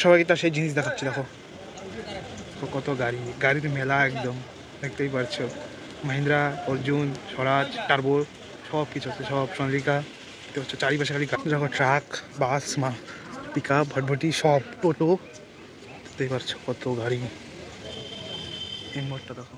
সবাইকে তার সেই জিনিস দেখাচ্ছি। দেখো কত গাড়ি, গাড়ির মেলা একদম, দেখতেই পারছো। মাহিন্দ্রা, অর্জুন, স্বরাজ, টার্বো সব কিছু আছে, সব সোনালিকা। দেখতে পাচ্ছ চারিপাশে খালি দেখো ট্রাক, বাস, পিক আপ, ভটভটি, সব টোটো। দেখতেই পারছো কত গাড়ি। এই মোড়টা দেখো।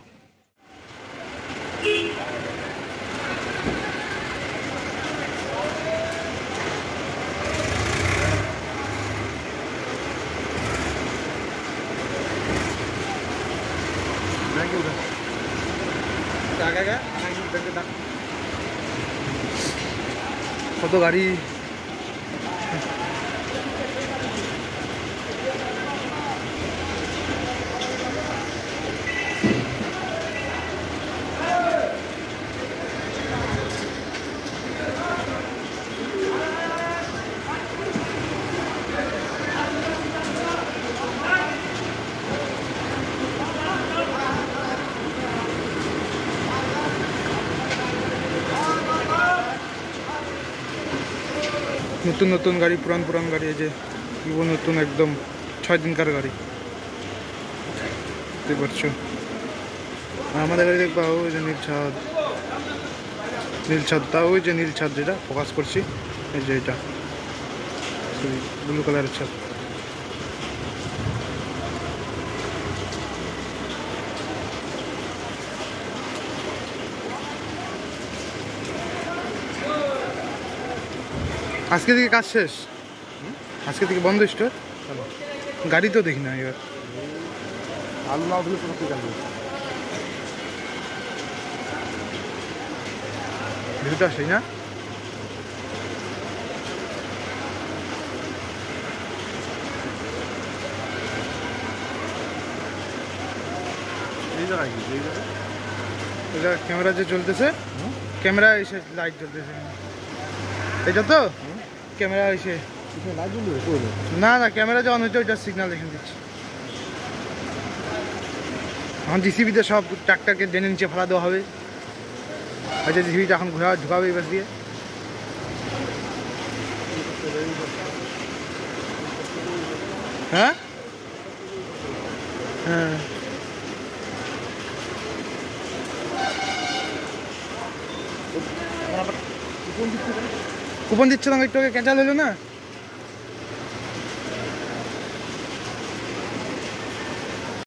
কত গাড়ি। নতুন নতুন গাড়ি, পুরান পুরান গাড়ি। এই যে নতুন একদম 6 দিনকার গাড়ি, বুঝতে পারছো। আমাদের গাড়ি দেখবা ওই যে নীলছাদ, নীলছাদটা ওই যে নীলছাদ যেটা ফোকাস করছি, এই যে এটা ব্লু কালারের ছাদ। আজকে থেকে কাজ শেষ, আজকে থেকে বন্ধ স্টোর। গাড়ি তো দেখি না এবার। আল্লাহ ভিউটা সেই না। ক্যামেরা যে চলতেছে, ক্যামেরা এসে লাইট জ্বলতেছে, এটা তো ক্যামেরা এসে না না, ক্যামেরা যে অন হচ্ছে ওইটা সিগন্যাল এখানে দিচ্ছি। এখন জিসিবিতে সব ট্রাক্টরকে ডেনে নিচে ফেলা দেওয়া হবে। আচ্ছা জিসিবিটা এখন ঢুকাবে এবার দিয়ে। হ্যাঁ হ্যাঁ, কুপন দিচ্ছে না, একটু ক্যান্সেল হলো না।